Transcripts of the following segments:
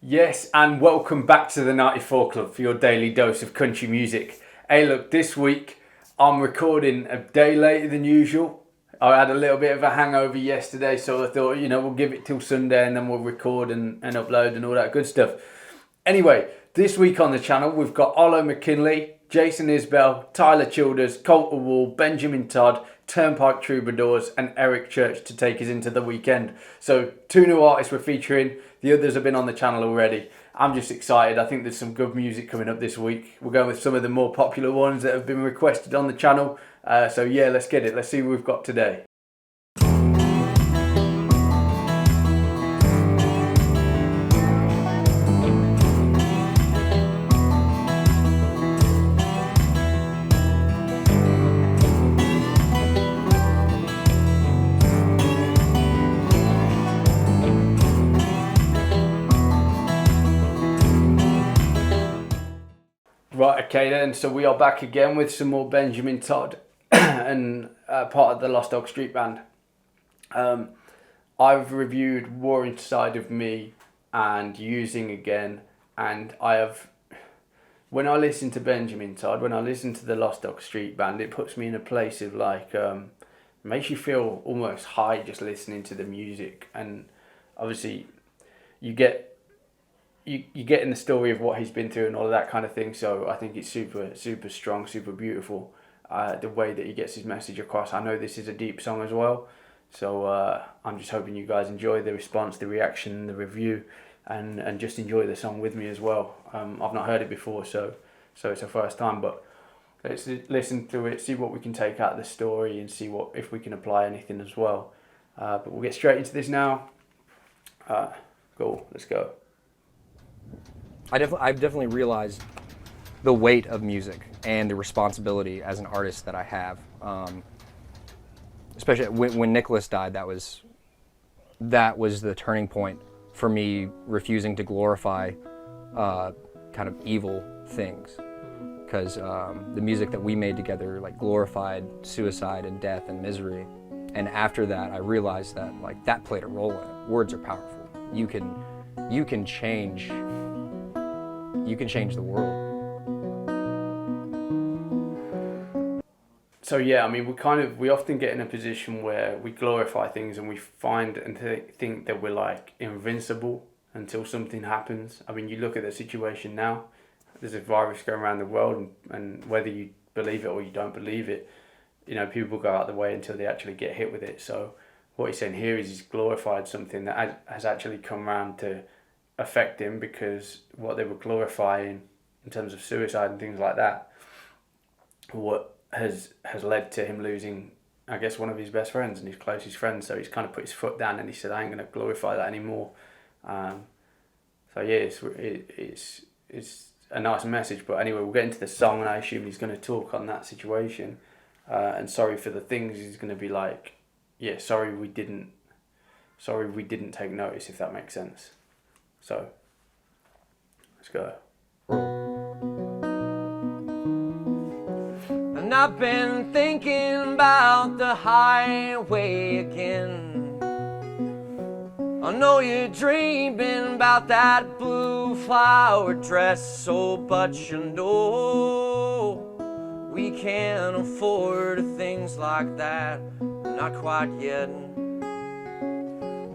Yes, and welcome back to the 94 Club for your daily dose of country music. Hey, look, this week I'm recording a day later than usual. I had a little bit of a hangover yesterday, so I thought, we'll give it till Sunday and then we'll record and upload and all that good stuff. Anyway, this week on the channel, we've got Olo McKinley, Jason Isbell, Tyler Childers, Coulter Wall, Benjamin Todd, Turnpike Troubadours and Eric Church to take us into the weekend. So 2 new artists we're featuring. The others have been on the channel already. I'm just excited. I think there's some good music coming up this week. We're going with some of the more popular ones that have been requested on the channel. So yeah, let's get it. Let's see what we've got today. Right, okay then, so we are back again with some more Benjamin Todd and part of the Lost Dog Street Band. I've reviewed War Inside of Me and Using Again, and when I listen to Benjamin Todd, when I listen to the Lost Dog Street Band, it puts me in a place of makes you feel almost high just listening to the music, and obviously you get in the story of what he's been through and all of that kind of thing. So I think it's super strong, super beautiful, the way that he gets his message across. I know this is a deep song as well, so I'm just hoping you guys enjoy the response, the reaction, the review, and just enjoy the song with me as well. I've not heard it before, so it's a first time, but let's listen to it, see what we can take out of the story, and see if we can apply anything as well. But we'll get straight into this now. Cool, let's go. I've definitely realized the weight of music and the responsibility as an artist that I have. Especially when Nicholas died, that was the turning point for me refusing to glorify kind of evil things, because the music that we made together glorified suicide and death and misery. And after that, I realized that that played a role in it. Words are powerful. You can change. You can change the world. So yeah, I mean, we often get in a position where we glorify things and we find and think that we're invincible until something happens. I mean, you look at the situation now. There's a virus going around the world, and whether you believe it or you don't believe it, people go out the way until they actually get hit with it. So what he's saying here is he's glorified something that has actually come around to affect him, because what they were glorifying in terms of suicide and things like that, what has led to him losing, I guess, one of his best friends and his closest friends. So he's kind of put his foot down and he said, I ain't going to glorify that anymore. So yeah, it's a nice message. But anyway, we'll get into the song, and I assume he's going to talk on that situation, and sorry for the things. He's going to be like, yeah, sorry we didn't take notice, if that makes sense. So, let's go. And I've been thinking about the highway again. I know you're dreaming about that blue flower dress, oh, but you know we can't afford things like that, not quite yet.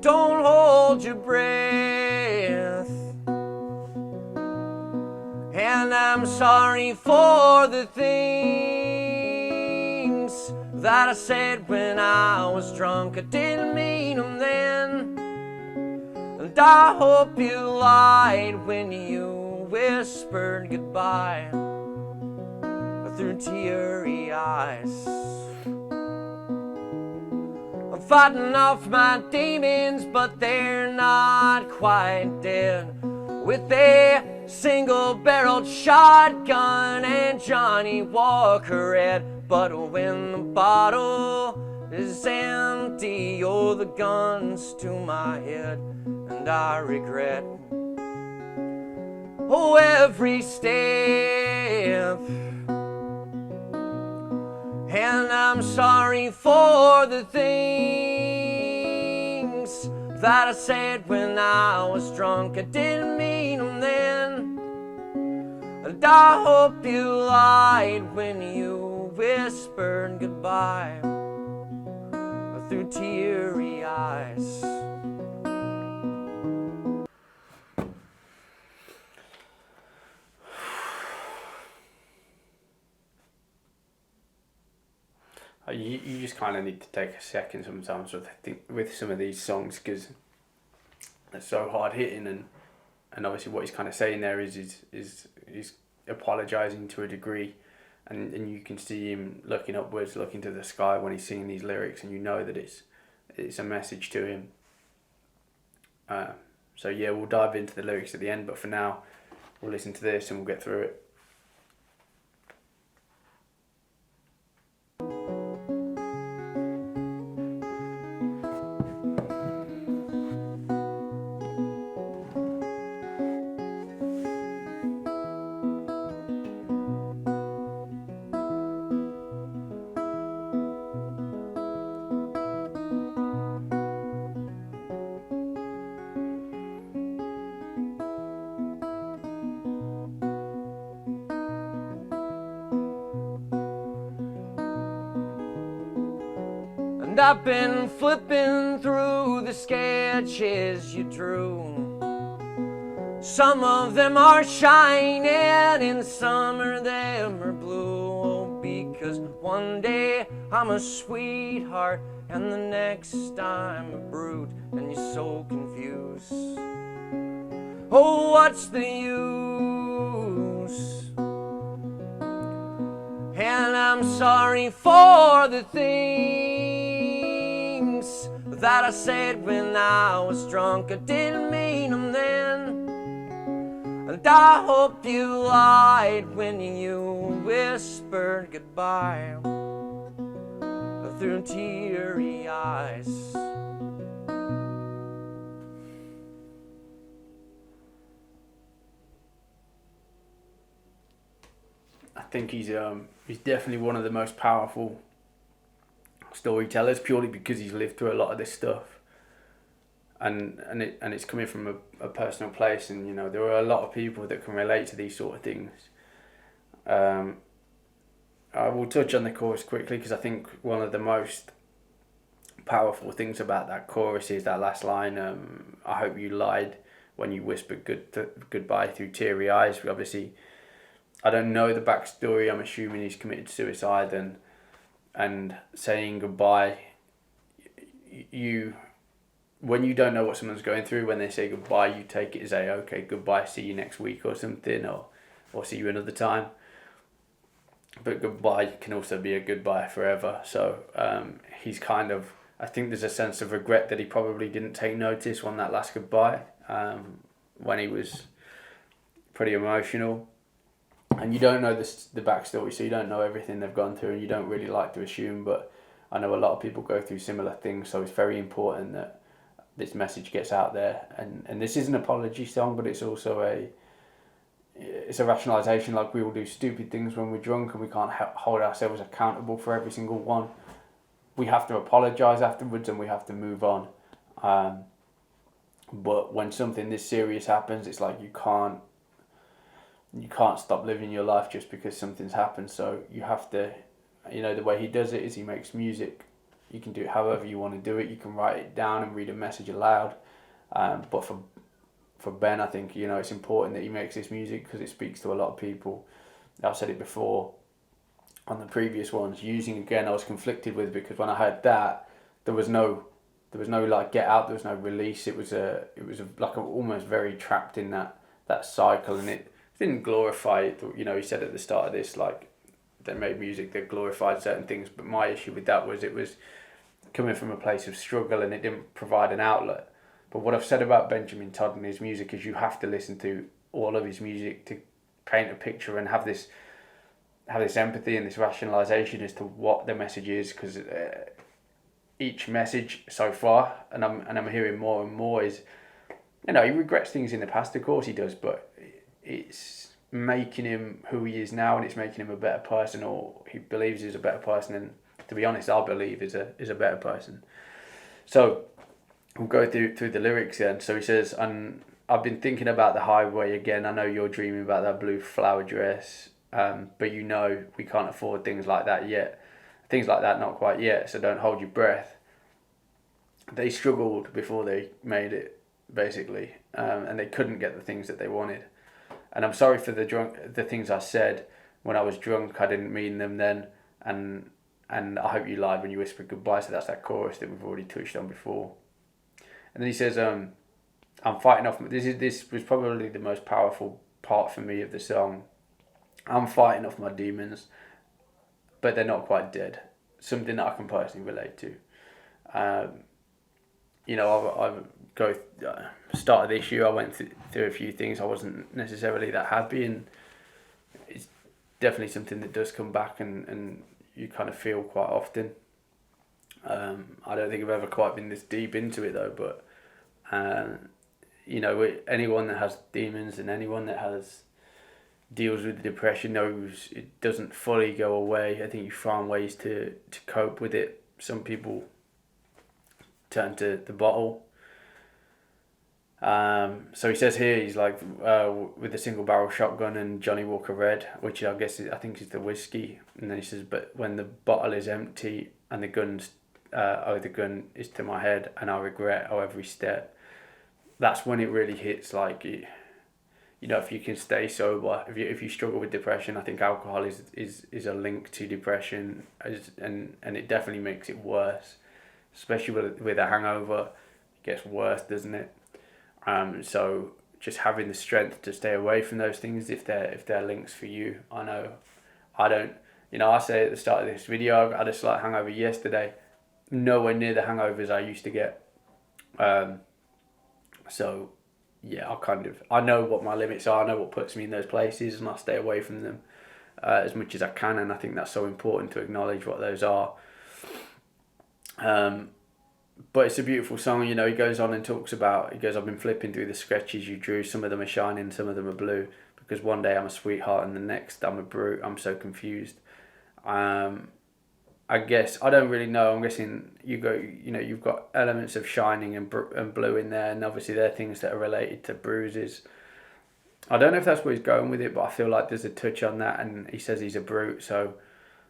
Don't hold your breath. And I'm sorry for the things that I said when I was drunk. I didn't mean them then. And I hope you lied when you whispered goodbye through teary eyes. I'm fighting off my demons, but they're not quite dead. With a single-barreled shotgun and Johnny Walker Red. But when the bottle is empty, oh, the gun's to my head, and I regret every step. And I'm sorry for the things that I said when I was drunk. I didn't mean them then. And I hope you lied when you whispered goodbye through teary eyes. You just kind of need to take a second sometimes with some of these songs, because they're so hard hitting, and obviously what he's kind of saying there is apologising to a degree, and you can see him looking upwards, looking to the sky when he's singing these lyrics, and you know that it's a message to him. So yeah, we'll dive into the lyrics at the end, but for now we'll listen to this and we'll get through it. And I've been flipping through the sketches you drew. Some of them are shining and some of them are blue. Oh, because one day I'm a sweetheart and the next I'm a brute, and you're so confused. Oh, what's the use? And I'm sorry for the things that I said when I was drunk. I didn't mean them then. And I hope you lied when you whispered goodbye through teary eyes. I think he's definitely one of the most powerful storytellers, purely because he's lived through a lot of this stuff, and it's coming from a personal place, and you know there are a lot of people that can relate to these sort of things. I will touch on the chorus quickly because I think one of the most powerful things about that chorus is that last line. I hope you lied when you whispered goodbye through teary eyes. Obviously, I don't know the backstory. I'm assuming he's committed suicide, and saying goodbye. When you don't know what someone's going through, when they say goodbye, you take it as okay, goodbye, see you next week or something, or see you another time. But goodbye can also be a goodbye forever. So he's kind of, I think there's a sense of regret that he probably didn't take notice on that last goodbye, when he was pretty emotional. And you don't know the backstory, so you don't know everything they've gone through, and you don't really like to assume, but I know a lot of people go through similar things, so it's very important that this message gets out there. And this is an apology song, but it's also it's a rationalisation. Like, we will do stupid things when we're drunk, and we can't hold ourselves accountable for every single one. We have to apologise afterwards, and we have to move on. But when something this serious happens, it's like you can't stop living your life just because something's happened. So you have to, the way he does it is he makes music. You can do it however you want to do it. You can write it down and read a message aloud. But for Ben, I think, it's important that he makes this music because it speaks to a lot of people. I've said it before on the previous ones. Using Again, I was conflicted with, because when I heard that, there was no like get out, there was no release. It was like almost very trapped in that cycle, and it didn't glorify it. He said at the start of this, like, they made music that glorified certain things, but my issue with that was it was coming from a place of struggle, and it didn't provide an outlet. But what I've said about Benjamin Todd and his music is you have to listen to all of his music to paint a picture and have this empathy and this rationalisation as to what the message is, because each message so far, and I'm hearing more and more, is, he regrets things in the past, of course he does, but it's making him who he is now, and it's making him a better person, or he believes he's a better person, and to be honest, I believe is a better person. So we'll go through the lyrics then. So he says, and I've been thinking about the highway again. I know you're dreaming about that blue flower dress, but you know we can't afford things like that yet. Things like that, not quite yet. So don't hold your breath. They struggled before they made it, basically, and they couldn't get the things that they wanted. And I'm sorry for the things I said when I was drunk. I didn't mean them then, and I hope you lied when you whispered goodbye. So that's that chorus that we've already touched on before. And then he says, I'm fighting off. This was probably the most powerful part for me of the song. I'm fighting off my demons, but they're not quite dead. Something that I can personally relate to. You know, start of this year, I went through a few things. I wasn't necessarily that happy, and it's definitely something that does come back and you kind of feel quite often. I don't think I've ever quite been this deep into it though, but you know, anyone that has demons and anyone that deals with depression knows it doesn't fully go away. I think you find ways to cope with it. Some people turn to the bottle. So he says here, he's like, with a single barrel shotgun and Johnny Walker Red, which I think is the whiskey. And then he says, but when the bottle is empty and the gun is to my head and I regret every step. That's when it really hits. Like, you know, if you can stay sober, if you struggle with depression, I think alcohol is a link to depression, and it definitely makes it worse, especially with a hangover. It gets worse, doesn't it? So just having the strength to stay away from those things if they're links for you. I know I don't. You know, I say at the start of this video, I had a slight hangover yesterday. Nowhere near the hangovers I used to get. So yeah, I know what my limits are. I know what puts me in those places, and I stay away from them as much as I can. And I think that's so important to acknowledge what those are. But it's a beautiful song. You know, he goes on and talks about. He goes, I've been flipping through the sketches you drew. Some of them are shining, some of them are blue. Because one day I'm a sweetheart, and the next I'm a brute. I'm so confused. I guess I don't really know. I'm guessing you've got elements of shining and blue in there, and obviously they're things that are related to bruises. I don't know if that's where he's going with it, but I feel like there's a touch on that. And he says he's a brute, so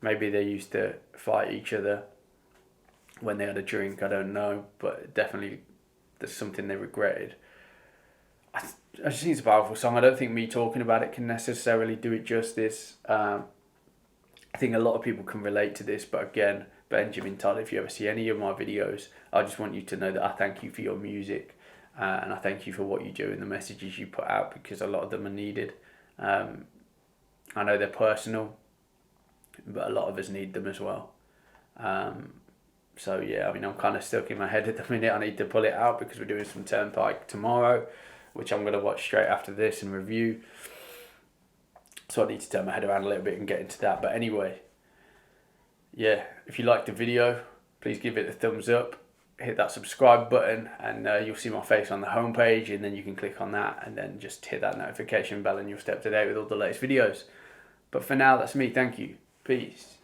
maybe they used to fight each other when they had a drink. I don't know, but definitely there's something they regretted. I just think it's a powerful song. I don't think me talking about it can necessarily do it justice. I think a lot of people can relate to this, but again, Benjamin Todd, if you ever see any of my videos, I just want you to know that I thank you for your music, and I thank you for what you do and the messages you put out, because a lot of them are needed. I know they're personal, but a lot of us need them as well. So yeah, I mean, I'm kind of stuck in my head at the minute. I need to pull it out because we're doing some Turnpike tomorrow, which I'm going to watch straight after this and review. So I need to turn my head around a little bit and get into that. But anyway, yeah, if you liked the video, please give it a thumbs up. Hit that subscribe button, and you'll see my face on the homepage, and then you can click on that and then just hit that notification bell and you'll stay up to date with all the latest videos. But for now, that's me. Thank you. Peace.